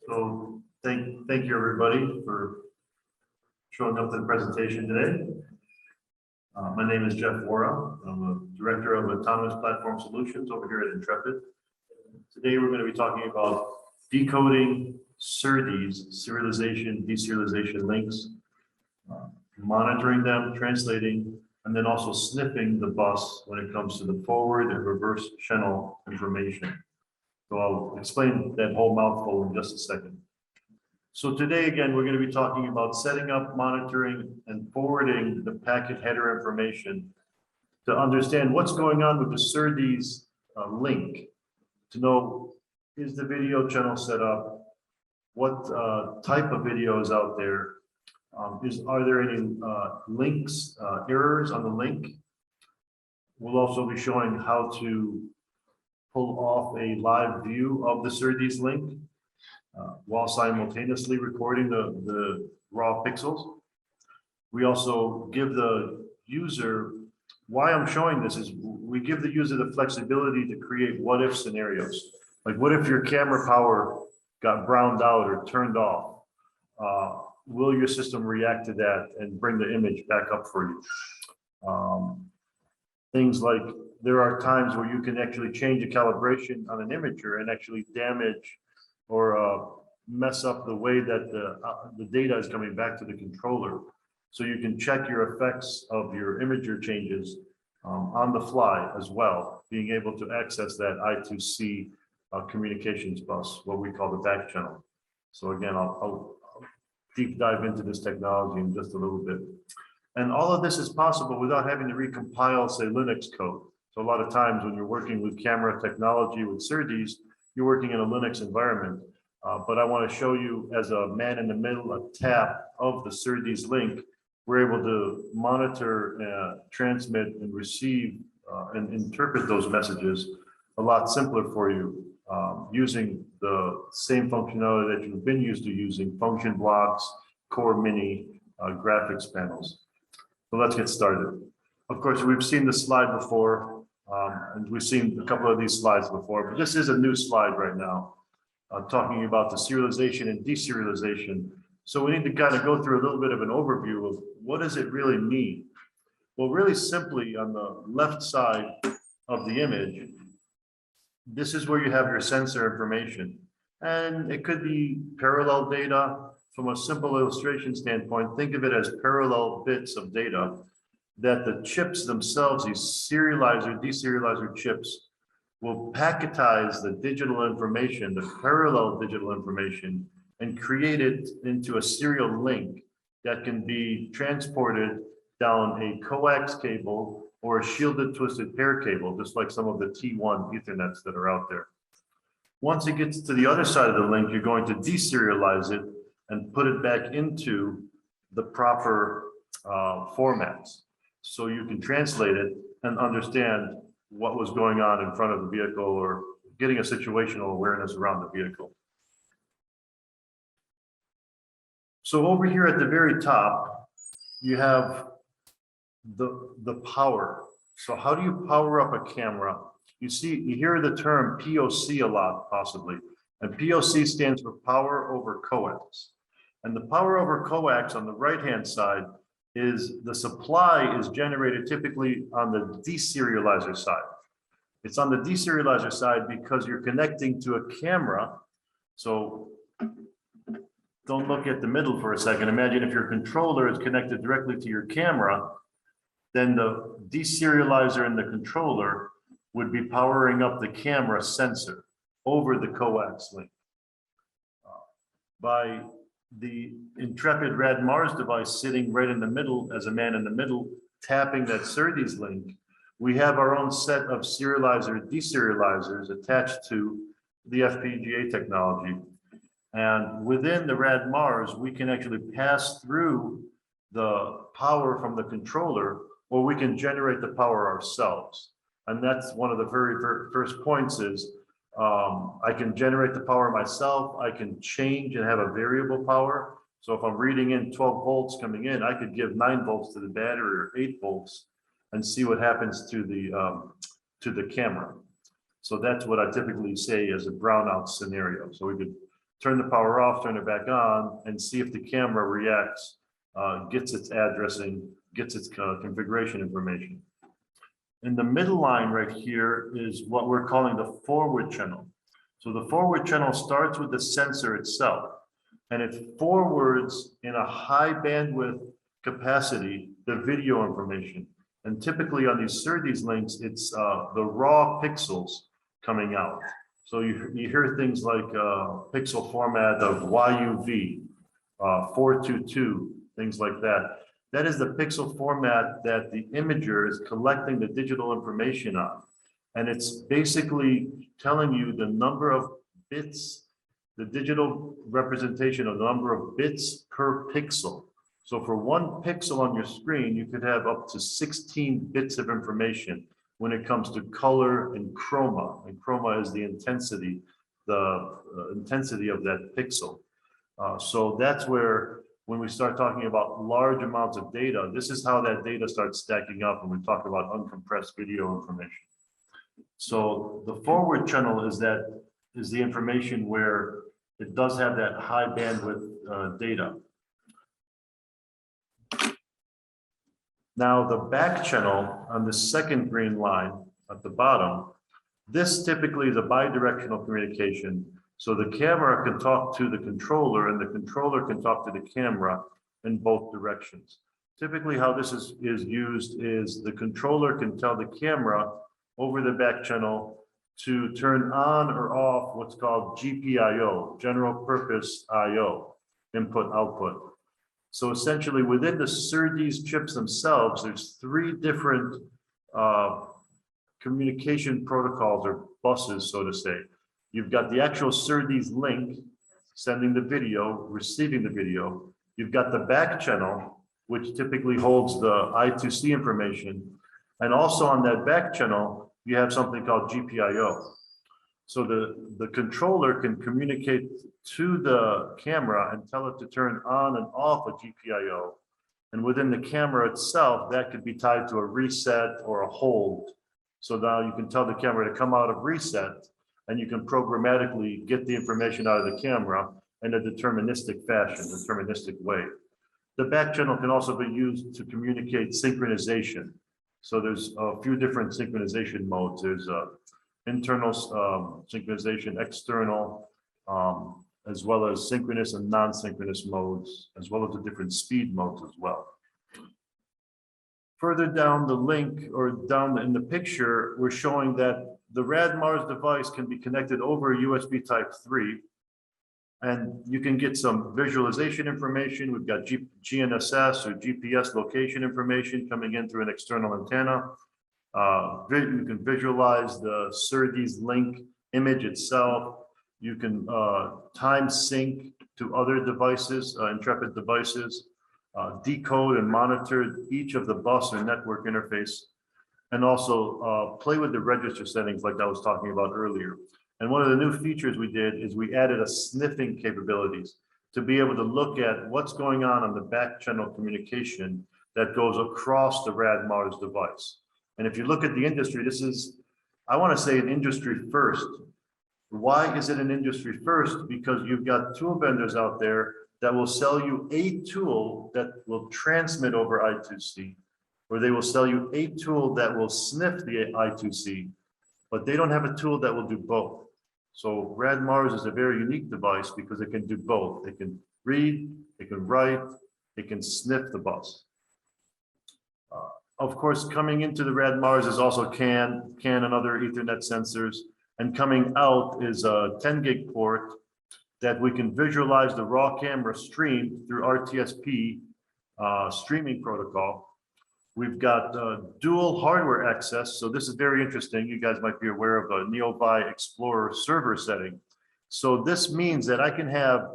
So thank you everybody for showing up to the presentation today. My name is Jeff Wara. I'm the Director of Autonomous Platform Solutions over here at Intrepid. Today we're going to be talking about decoding SerDes, serialization, deserialization links, monitoring them, translating, and then also sniffing the bus when it comes to the forward and reverse channel information. So I'll explain that whole mouthful in just a second. So today, again, we're going to be talking about setting up, monitoring, and forwarding the packet header information to understand what's going on with the SerDes link, to know, is the video channel set up? What type of video is out there? Are there any links, errors on the link? We'll also be showing how to pull off a live view of the SerDes link while simultaneously recording the raw pixels. We also give the user, why I'm showing this is we give the user the flexibility to create what if scenarios. Like what if your camera power got browned out or turned off? Will your system react to that and bring the image back up for you? Things like there are times where you can actually change a calibration on an imager and actually damage or mess up the way that the data is coming back to the controller. So you can check your effects of your imager changes on the fly as well, being able to access that I2C communications bus, what we call the back channel. So again, I'll deep dive into this technology in just a little bit. And all of this is possible without having to recompile, say, Linux code. So a lot of times when you're working with camera technology with SerDes, you're working in a Linux environment. But I want to show you as a man in the middle, a tap of the SerDes link, we're able to monitor, transmit, and receive and interpret those messages a lot simpler for you using the same functionality that you've been used to using, function blocks, core mini, graphics panels. So let's get started. Of course, we've seen this slide before, and we've seen a couple of these slides before, but this is a new slide right now, talking about the serialization and deserialization. So we need to kind of go through a little bit of an overview of what does it really mean? Well, really simply on the left side of the image, this is where you have your sensor information. And it could be parallel data. From a simple illustration standpoint, think of it as parallel bits of data that the chips themselves, these serializer, deserializer chips, will packetize the digital information, the parallel digital information, and create it into a serial link that can be transported down a coax cable or a shielded twisted pair cable, just like some of the T1 Ethernets that are out there. Once it gets to the other side of the link, you're going to deserialize it and put it back into the proper formats. So you can translate it and understand what was going on in front of the vehicle or getting a situational awareness around the vehicle. So over here at the very top, you have the power. So how do you power up a camera? You hear the term POC a lot, possibly. And POC stands for power over coax. And the power over coax on the right-hand side is the supply is generated typically on the deserializer side. It's on the deserializer side because you're connecting to a camera. So don't look at the middle for a second. Imagine if your controller is connected directly to your camera, then the deserializer in the controller would be powering up the camera sensor over the coax link. By the Intrepid Rad Mars device sitting right in the middle as a man in the middle, tapping that SerDes link, we have our own set of serializer, deserializers attached to the FPGA technology. And within the Rad Mars, we can actually pass through the power from the controller, or we can generate the power ourselves. And that's one of the very first points is I can generate the power myself. I can change and have a variable power. So if I'm reading in 12 volts coming in, I could give 9 volts to the battery or 8 volts and see what happens to the camera. So that's what I typically say as a brownout scenario. So we could turn the power off, turn it back on, and see if the camera reacts, gets its addressing, gets its configuration information. In the middle line right here is what we're calling the forward channel. So the forward channel starts with the sensor itself, and it forwards in a high bandwidth capacity the video information. And typically on these SerDes links, it's the raw pixels coming out. So you hear things like pixel format of YUV, 422, things like that. That is the pixel format that the imager is collecting the digital information on. And it's basically telling you the number of bits, the digital representation of the number of bits per pixel. So for one pixel on your screen, you could have up to 16 bits of information when it comes to color and chroma. And chroma is the intensity of that pixel. So that's where, when we start talking about large amounts of data, this is how that data starts stacking up when we talk about uncompressed video information. So the forward channel is the information where it does have that high bandwidth data. Now the back channel on the second green line at the bottom, this typically is a bidirectional communication. So the camera can talk to the controller and the controller can talk to the camera in both directions. Typically how this is used is the controller can tell the camera over the back channel to turn on or off what's called GPIO, general purpose IO, input output. So essentially within the SerDes chips themselves, there's three different communication protocols or buses, so to say. You've got the actual SerDes link, sending the video, receiving the video. You've got the back channel, which typically holds the I2C information. And also on that back channel, you have something called GPIO. So the controller can communicate to the camera and tell it to turn on and off a GPIO. And within the camera itself, that could be tied to a reset or a hold. So now you can tell the camera to come out of reset, and you can programmatically get the information out of the camera in a deterministic fashion, deterministic way. The back channel can also be used to communicate synchronization. So there's a few different synchronization modes. There's internal synchronization, external, as well as synchronous and non-synchronous modes, as well as the different speed modes as well. Further down the link or down in the picture, we're showing that the RadMars device can be connected over USB type 3, and you can get some visualization information. We've got GNSS or GPS location information coming in through an external antenna. You can visualize the SerDes link image itself. You can time sync to other devices, Intrepid devices, decode and monitor each of the bus or network interface, and also play with the register settings like I was talking about earlier. And one of the new features we did is we added a sniffing capabilities to be able to look at what's going on the back channel communication that goes across the RadMars device. And if you look at the industry, this is, I want to say, an industry first. Why is it an industry first? Because you've got tool vendors out there that will sell you a tool that will transmit over I2C, or they will sell you a tool that will sniff the I2C, but they don't have a tool that will do both. So RadMars is a very unique device because it can do both. It can read, it can write, it can sniff the bus. Of course, coming into the RadMars is also CAN and other Ethernet sensors, and coming out is a 10 gig port that we can visualize the raw camera stream through RTSP streaming protocol. We've got dual hardware access. So this is very interesting. You guys might be aware of the Neovi Explorer server setting. So this means that I can have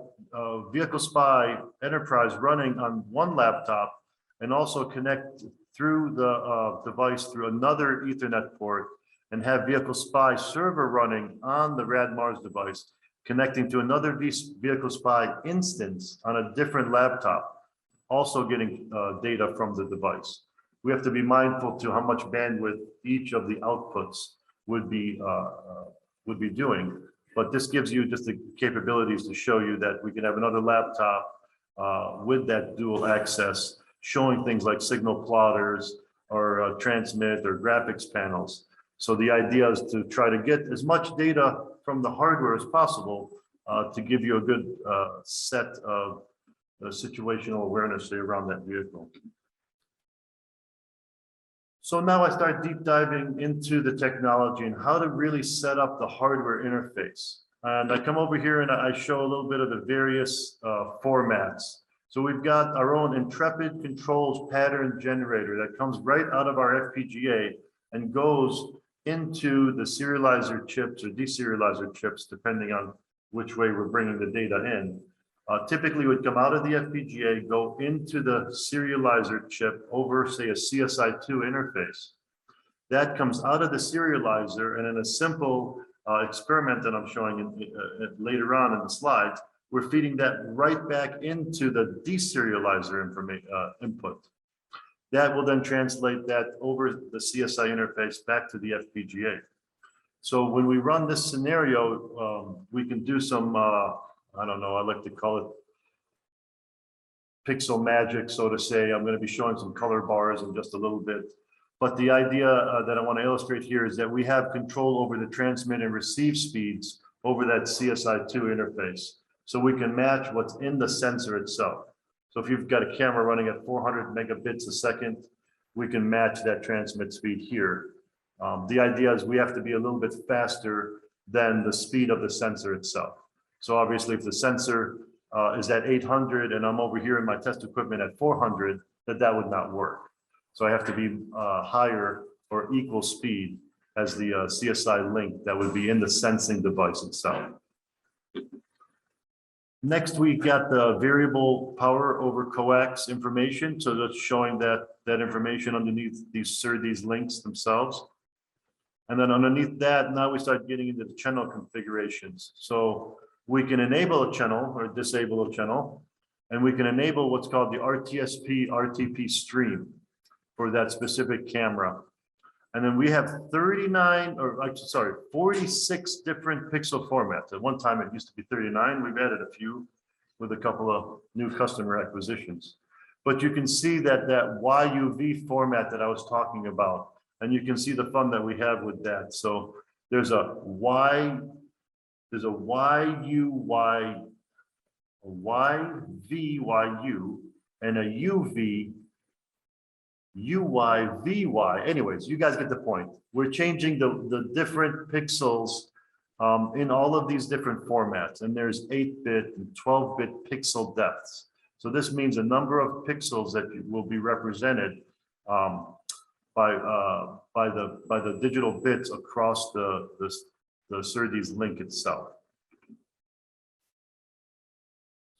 Vehicle Spy Enterprise running on one laptop and also connect through the device through another Ethernet port and have Vehicle Spy server running on the RadMars device, connecting to another Vehicle Spy instance on a different laptop, also getting data from the device. We have to be mindful to how much bandwidth each of the outputs would be doing. But this gives you just the capabilities to show you that we can have another laptop with that dual access, showing things like signal plotters or transmit or graphics panels. So the idea is to try to get as much data from the hardware as possible to give you a good set of situational awareness around that vehicle. So now I start deep diving into the technology and how to really set up the hardware interface. And I come over here and I show a little bit of the various formats. So we've got our own Intrepid controls pattern generator that comes right out of our FPGA and goes into the serializer chips or deserializer chips, depending on which way we're bringing the data in. Typically would come out of the FPGA, go into the serializer chip over, say, a CSI2 interface. That comes out of the serializer, and in a simple experiment that I'm showing later on in the slides, we're feeding that right back into the deserializer input. That will then translate that over the CSI interface back to the FPGA. So when we run this scenario, we can do some I don't know, I like to call it pixel magic, so to say. I'm going to be showing some color bars in just a little bit. But the idea that I want to illustrate here is that we have control over the transmit and receive speeds over that CSI2 interface. So we can match what's in the sensor itself. So if you've got a camera running at 400 megabits a second, we can match that transmit speed here. The idea is we have to be a little bit faster than the speed of the sensor itself. So obviously, if the sensor is at 800 and I'm over here in my test equipment at 400, that would not work. So I have to be higher or equal speed as the CSI link that would be in the sensing device itself. Next, we got the variable power over coax information. So that's showing that information underneath these links themselves. And then underneath that, now we start getting into the channel configurations. So we can enable a channel or disable a channel, and we can enable what's called the RTSP RTP stream for that specific camera. And then we have 46 different pixel formats. At one time, it used to be 39. We've added a few with a couple of new customer acquisitions. But you can see that YUV format that I was talking about, and you can see the fun that we have with that. So there's a YUY, a YVYU, and a UYVY. Anyways, you guys get the point. We're changing the different pixels in all of these different formats, and there's 8-bit and 12-bit pixel depths. So this means a number of pixels that will be represented by the digital bits across the SerDes link itself.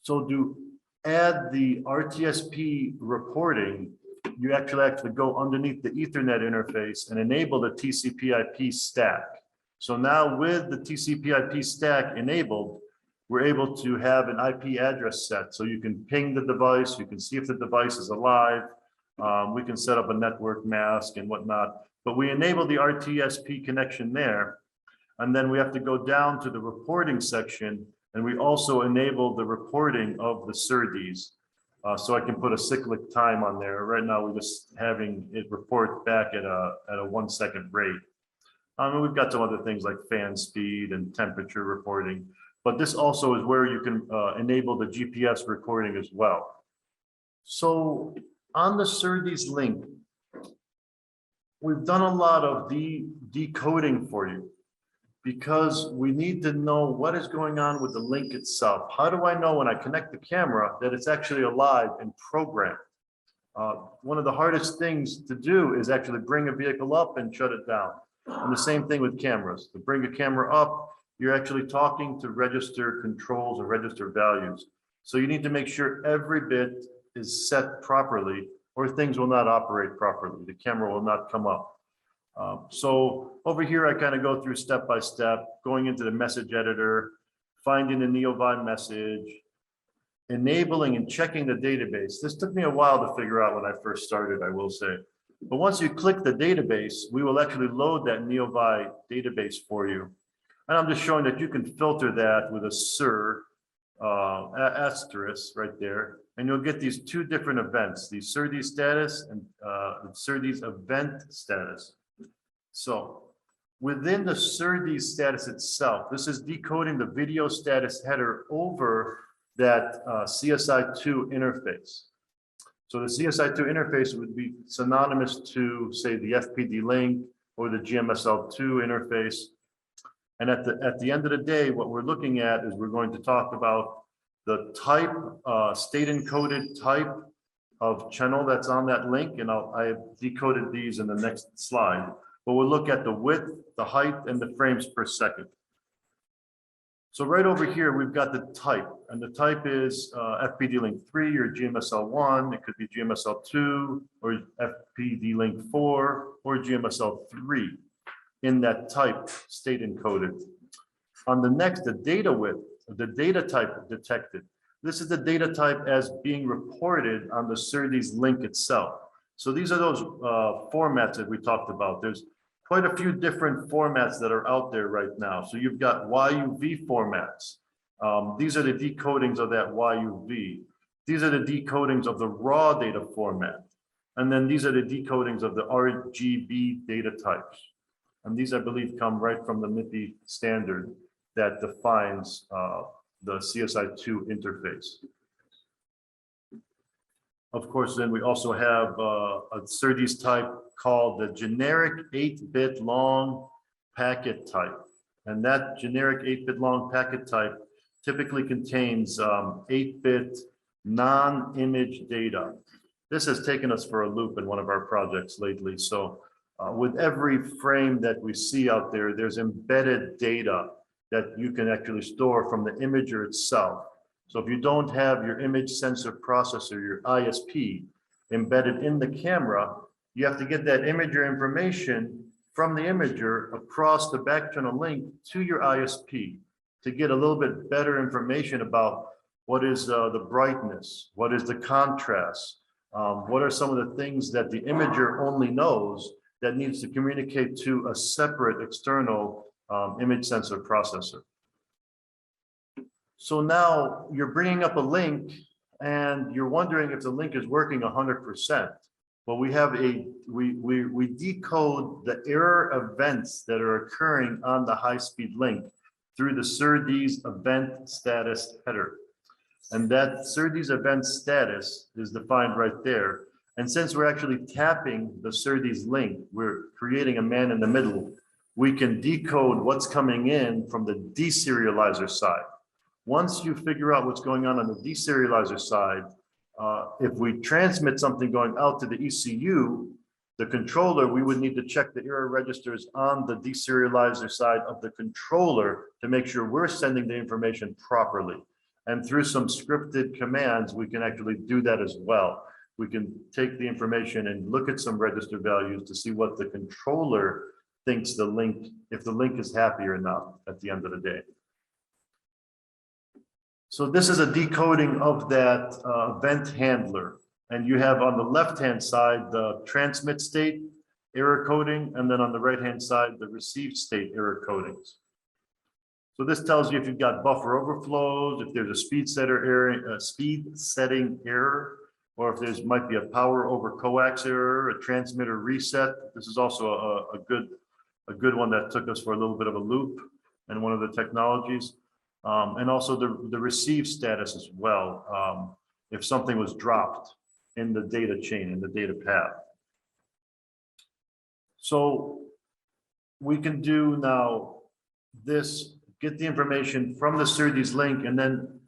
So to add the RTSP reporting, you actually go underneath the Ethernet interface and enable the TCP/IP stack. So now with the TCP/IP stack enabled, we're able to have an IP address set. So you can ping the device, you can see if the device is alive, we can set up a network mask and whatnot, but we enable the RTSP connection there. And then we have to go down to the reporting section, and we also enable the reporting of the SerDes. So I can put a cyclic time on there. Right now, we're just having it report back at a 1 second rate. And we've got some other things like fan speed and temperature reporting, but this also is where you can enable the GPS recording as well. So on the SerDes link, we've done a lot of decoding for you, because we need to know what is going on with the link itself. How do I know when I connect the camera that it's actually alive and programmed? One of the hardest things to do is actually bring a vehicle up and shut it down. And the same thing with cameras. To bring a camera up, you're actually talking to register controls or register values. So you need to make sure every bit is set properly, or things will not operate properly. The camera will not come up. So over here, I kind of go through step by step, going into the message editor, finding the NeoVi message, enabling and checking the database. This took me a while to figure out when I first started, I will say. But once you click the database, we will actually load that NeoVi database for you. And I'm just showing that you can filter that with a Ser asterisk right there, and you'll get these two different events, the SERDES status and SERDES event status. So within the SERDES status itself, this is decoding the video status header over that CSI2 interface. So the CSI2 interface would be synonymous to, say, the FPD link or the GMSL2 interface. And at the end of the day, what we're looking at is we're going to talk about the type, state encoded type of channel that's on that link. And I have decoded these in the next slide. But we'll look at the width, the height, and the frames per second. So right over here, we've got the type. And the type is FPD link 3 or GMSL1. It could be GMSL2 or FPD link 4 or GMSL3. In that type state encoded. On the next, the data width, the data type detected. This is the data type as being reported on the SERDES link itself. So these are those formats that we talked about. There's quite a few different formats that are out there right now. So you've got YUV formats. These are the decodings of that YUV. These are the decodings of the raw data format. And then these are the decodings of the RGB data types. And these, I believe, come right from the MIPI standard that defines the CSI2 interface. Of course, then we also have a SERDES type called the generic 8-bit long packet type. And that generic 8-bit long packet type typically contains 8-bit non-image data. This has taken us for a loop in one of our projects lately. So with every frame that we see out there, there's embedded data that you can actually store from the imager itself. So if you don't have your image sensor processor, your ISP, embedded in the camera, you have to get that imager information from the imager across the backchannel link to your ISP to get a little bit better information about what is the brightness, what is the contrast, what are some of the things that the imager only knows that needs to communicate to a separate external image sensor processor. So now you're bringing up a link and you're wondering if the link is working 100%. Well, we have we decode the error events that are occurring on the high-speed link through the SERDES event status header. And that SERDES event status is defined right there. And since we're actually tapping the SERDES link, we're creating a man in the middle. We can decode what's coming in from the deserializer side. Once you figure out what's going on the deserializer side, if we transmit something going out to the ECU, the controller, we would need to check the error registers on the deserializer side of the controller to make sure we're sending the information properly. And through some scripted commands, we can actually do that as well. We can take the information and look at some register values to see what the controller thinks the link, if the link is happy or not at the end of the day. So this is a decoding of that event handler. And you have on the left-hand side, the transmit state error coding, and then on the right-hand side, the receive state error codings. So this tells you if you've got buffer overflows, if there's a speed setter error, a speed setting error, or if there's might be a power over coax error, a transmitter reset. This is also a good one that took us for a little bit of a loop and one of the technologies. And also the receive status as well, if something was dropped in the data chain, in the data path. So we can do now this, get the information from the SERDES link, and then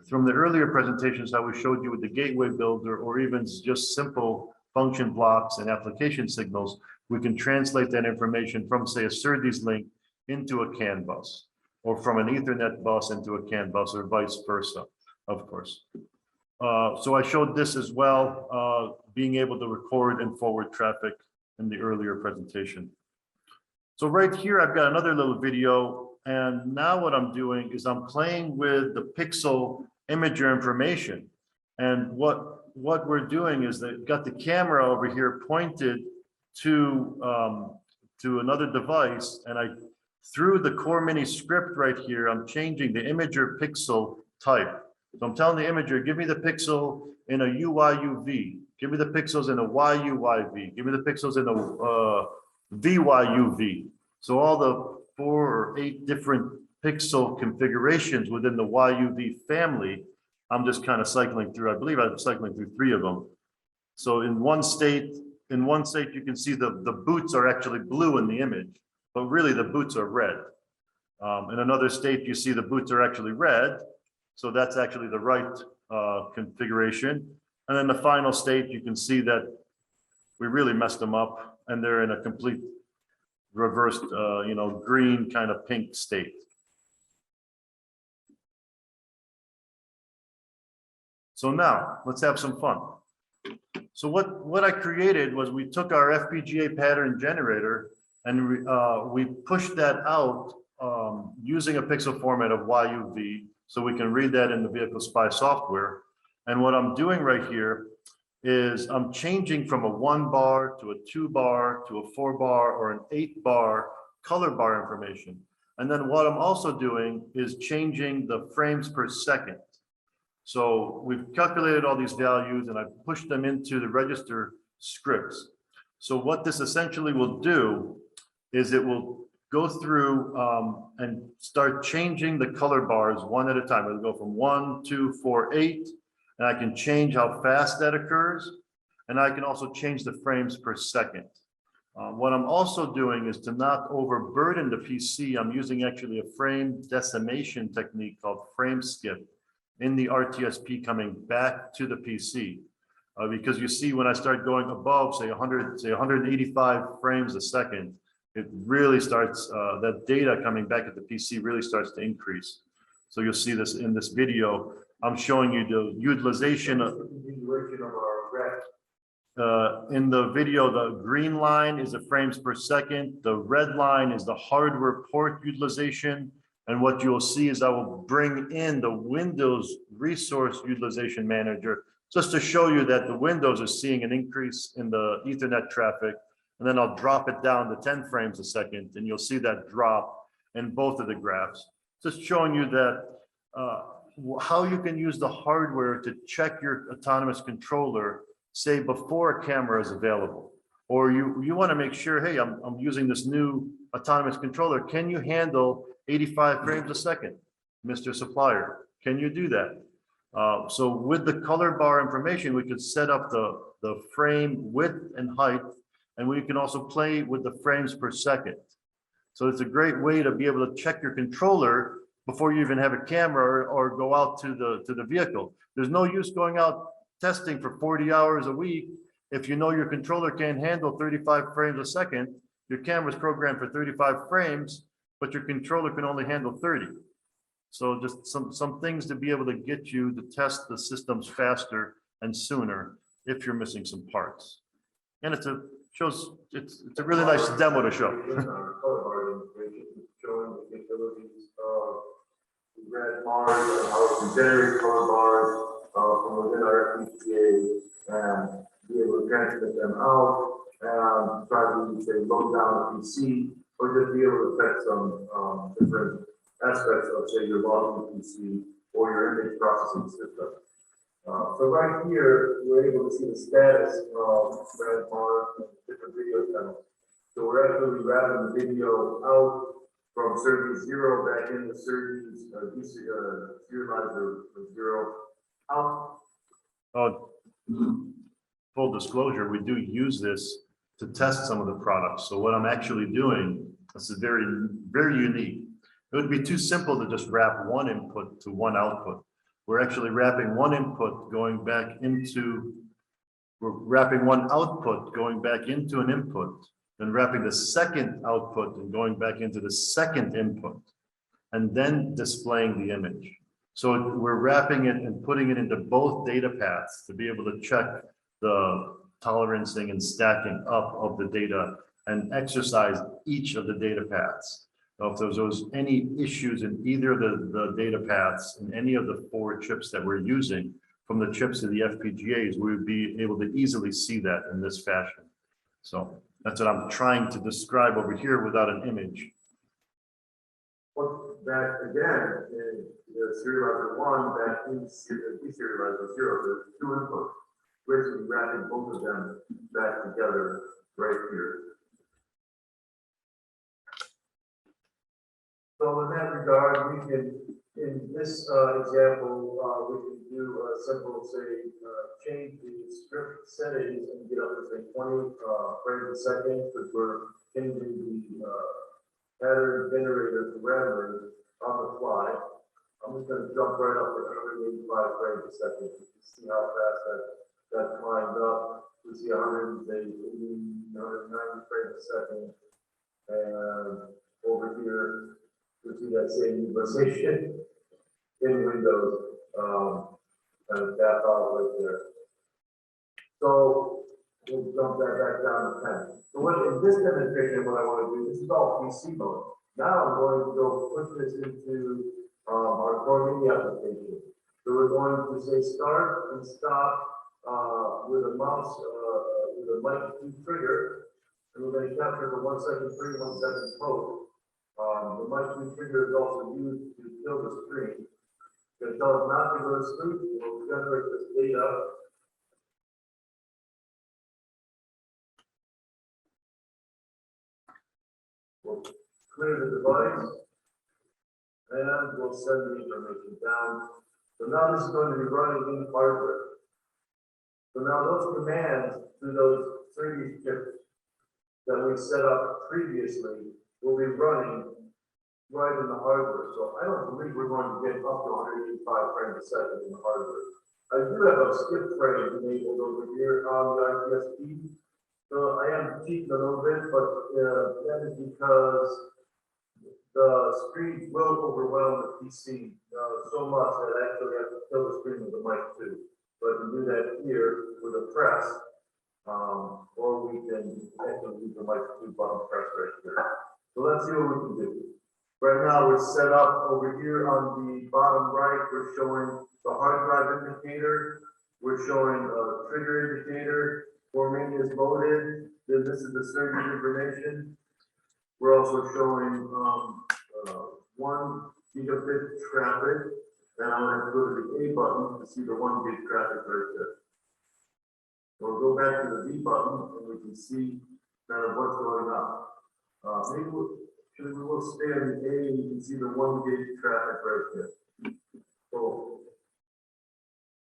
from the earlier presentations how we showed you with the gateway builder, or even just simple function blocks and application signals, we can translate that information from, say, a SERDES link into a CAN bus, or from an Ethernet bus into a CAN bus, or vice versa, of course. So I showed this as well, being able to record and forward traffic in the earlier presentation. So right here, I've got another little video, and now what I'm doing is I'm playing with the pixel imager information. And what we're doing is they've got the camera over here pointed to another device, and I through the core mini script right here, I'm changing the imager pixel type. So I'm telling the imager, give me the pixel in a UIUV, give me the pixels in a YUYV, give me the pixels in a VYUV. So all the 4 or 8 different pixel configurations within the YUV family, I'm just kind of cycling through. I believe I'm cycling through 3 of them. So in one state, you can see the boots are actually blue in the image, but really the boots are red. In another state, you see the boots are actually red. So that's actually the right configuration. And then the final state, you can see that we really messed them up and they're in a complete reversed, green kind of pink state. So now let's have some fun. So what I created was we took our FPGA pattern generator and we pushed that out using a pixel format of YUV, so we can read that in the Vehicle Spy software. And what I'm doing right here is I'm changing from a 1 bar to a 2 bar to a 4 bar or an 8 bar color bar information. And then what I'm also doing is changing the frames per second. So we've calculated all these values and I've pushed them into the register scripts. So what this essentially will do is it will go through and start changing the color bars one at a time. It'll go from 1, 2, 4, 8, and I can change how fast that occurs. And I can also change the frames per second. What I'm also doing is to not overburden the PC. I'm using actually a frame decimation technique called frame skip in the RTSP coming back to the PC. Because you see when I start going above, say 185 frames a second, it really starts, that data coming back at the PC really starts to increase. So you'll see this in this video. I'm showing you the utilization of our graph. In the video, the green line is the frames per second. The red line is the hardware port utilization. And what you'll see is I will bring in the Windows Resource Utilization Manager just to show you that the Windows is seeing an increase in the Ethernet traffic. And then I'll drop it down to 10 frames a second, and you'll see that drop in both of the graphs. Just showing you that how you can use the hardware to check your autonomous controller, say before a camera is available. Or you want to make sure, hey, I'm using this new autonomous controller. Can you handle 85 frames a second, Mr. Supplier? Can you do that? So with the color bar information, we could set up the frame width and height, and we can also play with the frames per second. So it's a great way to be able to check your controller before you even have a camera or go out to the vehicle. There's no use going out testing for 40 hours a week if you know your controller can't handle 35 frames a second. Your camera's programmed for 35 frames, but your controller can only handle 30. So just some things to be able to get you to test the systems faster and sooner if you're missing some parts. And it's a really nice demo to show. Showing the capabilities of the red bars and how we can generate color bars from within our FPGA and be able to transmit them out and try to say load down the PC or just be able to affect some different aspects of say your logging PC or your image processing system. So right here, we're able to see the status of red bars and different video channels. So we're actually wrapping the video out from series 0 back into series serializer 0 out. Full disclosure, we do use this to test some of the products. So what I'm actually doing, this is very, very unique. It would be too simple to just wrap one input to one output. We're actually wrapping one input going back into, we're wrapping one output going back into an input, then wrapping the second output and going back into the second input, and then displaying the image. So we're wrapping it and putting it into both data paths to be able to check the tolerancing and stacking up of the data and exercise each of the data paths. So if there's any issues in either of the data paths in any of the 4 chips that we're using, from the chips to the FPGAs, we would be able to easily see that in this fashion. So that's what I'm trying to describe over here without an image. But that again, in the serializer one, that is deserializer zero, there's two inputs. Basically wrapping both of them back together right here. So in that regard, we can, in this example, we can do a simple, say, change the script settings and get up to say 20 frames a second, because we're changing the pattern generator parameters on the fly. I'm just going to jump right up to 185 frames a second to see how fast that climbed up. We see 180, 190 frames a second, and over here we see that same utilization in Windows, kind of tap out right there. So we'll jump that back down to 10. So what in this demonstration, what I want to do, this is all PC mode. Now I'm going to go put this into our core media application. So we're going to say start and stop with a mouse, with a mic trigger, and we're going to capture the 1 second free, 1 second post. The mic trigger is also used to kill the screen. It tells it not to go to sleep, it will generate this data. We'll clear the device, and we'll send the information down. So now this is going to be running in hardware. So now those commands to those 3D chips that we set up previously will be running right in the hardware. So I don't believe we're going to get up to 185 frames a second in the hardware. I do have a skip frame enabled over here on the IPSP. So I am cheating a little bit, but that is because the screen will overwhelm the PC so much that I actually have to kill the screen with the mic too. So I can do that here with a press, or we can actually use the mic 2 button press right here. So let's see what we can do. Right now we're set up over here on the bottom right. We're showing the hard drive indicator. We're showing the trigger indicator. Forming is loaded. Then this is the surgeon information. We're also showing 1 gigabit traffic. And I'm going to go to the A button to see the 1 gig traffic right there. We'll go back to the B button and we can see kind of what's going on. Maybe we will stay on the A and you can see the 1 gig traffic right there. So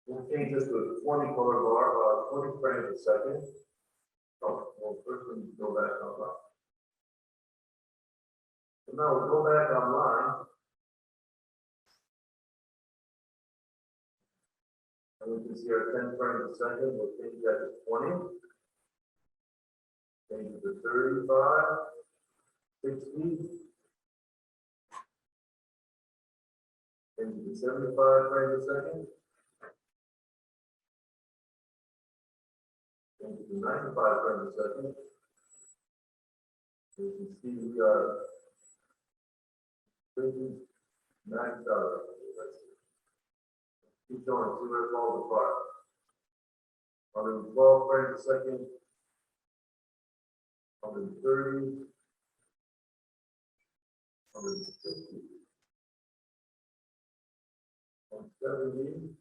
we'll change this to a 20 color bar, 20 frames a second. Oh, well, first we need to go back online. So now we'll go back online. And we can see our 10 frames a second. We'll change that to 20. Change it to 35, 60. Change it to 75 frames a second. Change it to 95 frames a second. You can see we are pretty maxed out. Keep going, see where it falls apart. 112 frames a second. 130. 150. 170.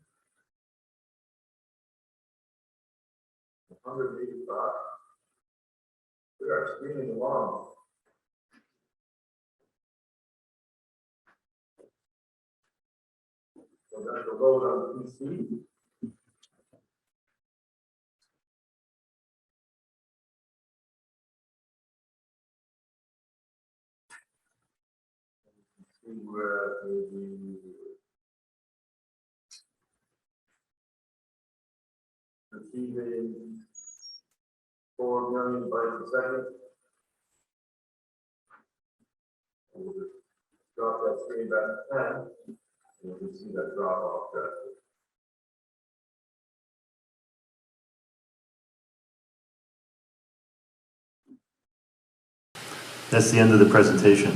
185. We are speeding along. So that's the load on PC. See where the receiving 4 million bytes a second. And we'll just drop that screen back to 10. And you can see that drop off there. That's the end of the presentation.